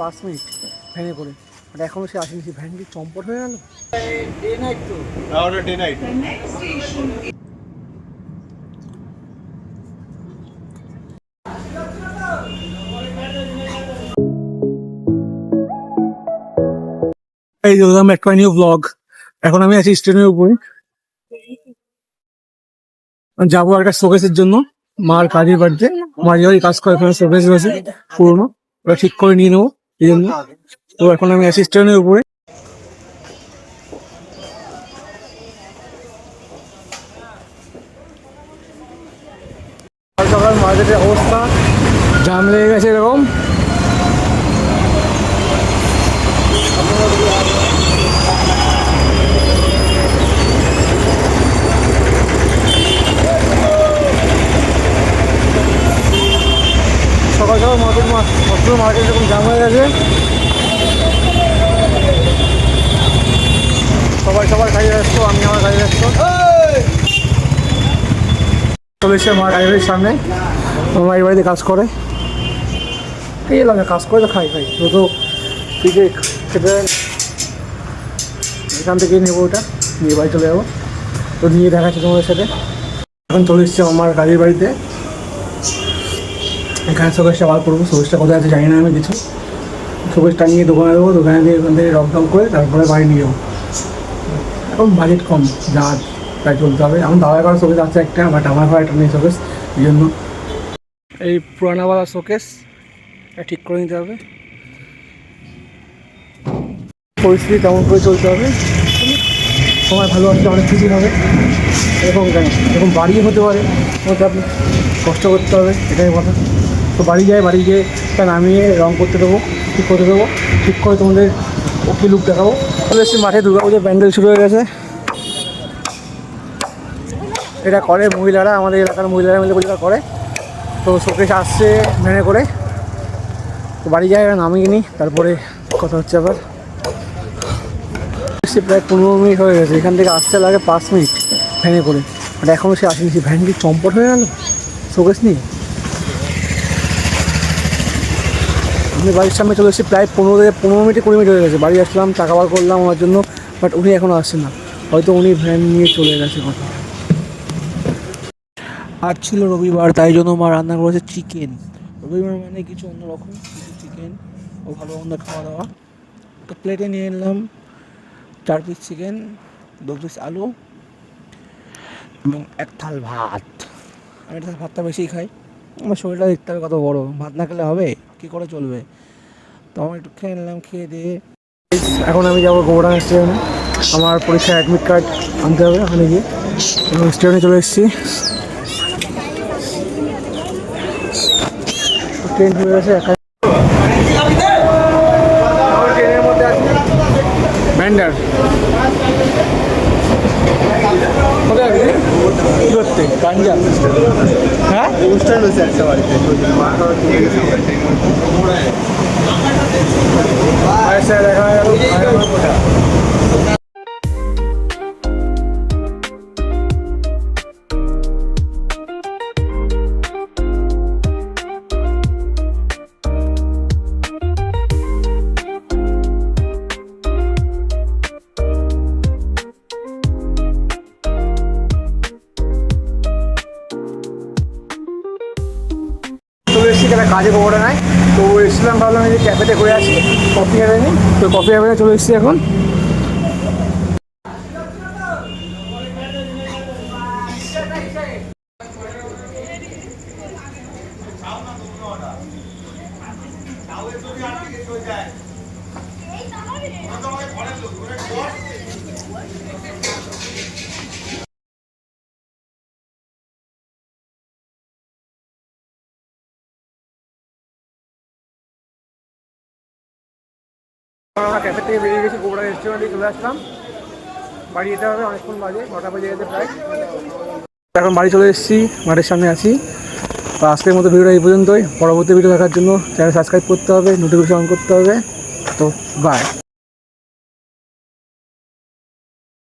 5 minute ভ্যানে করে, but এখনও সে আসেনি। সে ভ্যান কি চম্পট হয়ে গেল? ডে নাইট তো, ডে নাইট। এই দেখলাম একটা নিউ ব্লগ। এখন আমি আছি স্টেশনের উপরে, যাবো একটা শোকেসের জন্য মার কাজের বাড়িতে। মা যে কাজ করে ওখানে শোকেস রয়েছে পুরোনো, ওটা ঠিক করে নিয়ে নেবো এই জন্য। তো এখন আমি আছি স্টেশনের উপরে। সকাল মার্কেটের অবস্থা জাম লেগে গেছে এরকম। সকাল সকাল মার্কেট এরকম জাম হয়ে গেছে। সবাই কাজে ব্যস্ত, আমি আমার কাজে ব্যস্ত। চলে এসছে আমার গাড়ির সামনে। আমার এই বাড়িতে কাজ করে, এই এলাম কাজ করে তো খাই তো পিঠে খেতে। এখান থেকে নেবো ওটা, নিয়ে বাড়ি চলে যাবো। তো নিয়ে দেখাচ্ছি তোমাদের সাথে। এখন চলে এসছে আমার গাড়ির বাড়িতে। এখানে শোকেসটা বার করবো। শোকেসটা কোথায় আছে জানি না আমি কিছু। শোকেসটা নিয়ে দোকানে দেবো, দোকানে দিয়ে ওখান থেকে রকম করে তারপরে বাড়ি নিয়ে যাবো। এখন বাজেট কম, যা তাই চলতে হবে। এখন দাওয়া করা শোকেস আছে একটা, বাট আমার ঘর একটা নেই শোকেস, এই জন্য এই পুরানাওয়ালা শোকেস ঠিক করে নিতে হবে। পরিস্থিতি তেমন করে চলতে হবে। সময় ভালো আসলে অনেক কিছু হবে। এরকম কেন, এরকম বাড়ি হতে পারে, ওটা আপনি কষ্ট করতে হবে, এটাই কথা। তো বাড়ি গিয়ে তা নামিয়ে রং করতে দেবো, ঠিক করতে দেবো, ঠিক করে তোমাদের ওকে লুক দেখাবো। চলে এসেছি মাঠে, দুর্গাপুজোর প্যান্ডেল শুরু হয়ে গেছে। এটা করে মহিলারা, আমাদের এলাকার মহিলারা মিলে পুজোটা করে। তো শোকেস আসছে ভ্যানে করে, তো বাড়ি যায় নামিয়ে নিই, তারপরে কথা হচ্ছে আবার। প্রায় 15 মিনিট হয়ে গেছে, এখান থেকে আসতে লাগে 5 মিনিট ভ্যানে করে, বাট এখনও সে আসেনি। সে ভ্যান কি চম্পট হয়ে গেল শোকেস নিয়ে? আমি বাড়ির সামনে চলে এসেছি, প্রায় 15 মিনিটে 20 মিনিট হয়ে গেছে। বাড়ি আসলাম, টাকা বার করলাম আমার জন্য, বাট উনি এখনও আসছেন না। হয়তো উনি ভ্যান নিয়ে চলে গেছে কথা। আজ ছিল রবিবার, তাই জন্য মা রান্না করেছে চিকেন। রবিবার মানে কিছু অন্যরকম, কিছু চিকেন ও ভালো মন্দ খাওয়া দাওয়া। তো প্লেটে নিয়ে নিলাম 4 পিস চিকেন, 2 পিস আলু এবং 1 থাল ভাত। আমি এটা ভাতটা বেশি খাই, আমার শরীরটা দেখতে হবে কত বড়। ভাত না খেলে হবে, কী করে চলবে? তো আমি একটু খেয়ে নিলাম, খেয়ে দিয়ে এখন আমি যাবো গোবরডাঙ্গা স্টেশনে। আমার পরীক্ষার অ্যাডমিট কার্ড আনতে হবে ওখানে গিয়ে। এবং স্টেশনে চলে এসেছি। ট্রেন হয়ে গেছে একা, ট্রেনের মধ্যে আছি। ভ্যান্ডার কোথায় আপনি কী করতে? পাঞ্জাব? হ্যাঁ, অনুষ্ঠান হয়েছে একটা বাড়িতে। দেখা গেল কাজে খবরে নাই। তো এসেছিলাম, ভাবলাম এই যে ক্যাফেতে করে আসি, কফি হ্যাভেনে। তো কফি হ্যাভেনে চলে এসেছি এখন। আমরা ক্যাফে থেকে বেরিয়ে গেছি, গোবরা রেস্টুরেন্টে চলে আসলাম। বাড়ি যেতে হবে, অনেকক্ষণ বাজে, 9টা বেজে গেছে প্রায়। এখন বাড়ি চলে এসেছি, মাঠের সামনে আছি। তো আজকের মতো ভিডিওটা এই পর্যন্তই। পরবর্তী ভিডিও দেখার জন্য চ্যানেল সাবস্ক্রাইব করতে হবে, নোটিফিকেশন অন করতে হবে। তো বাই।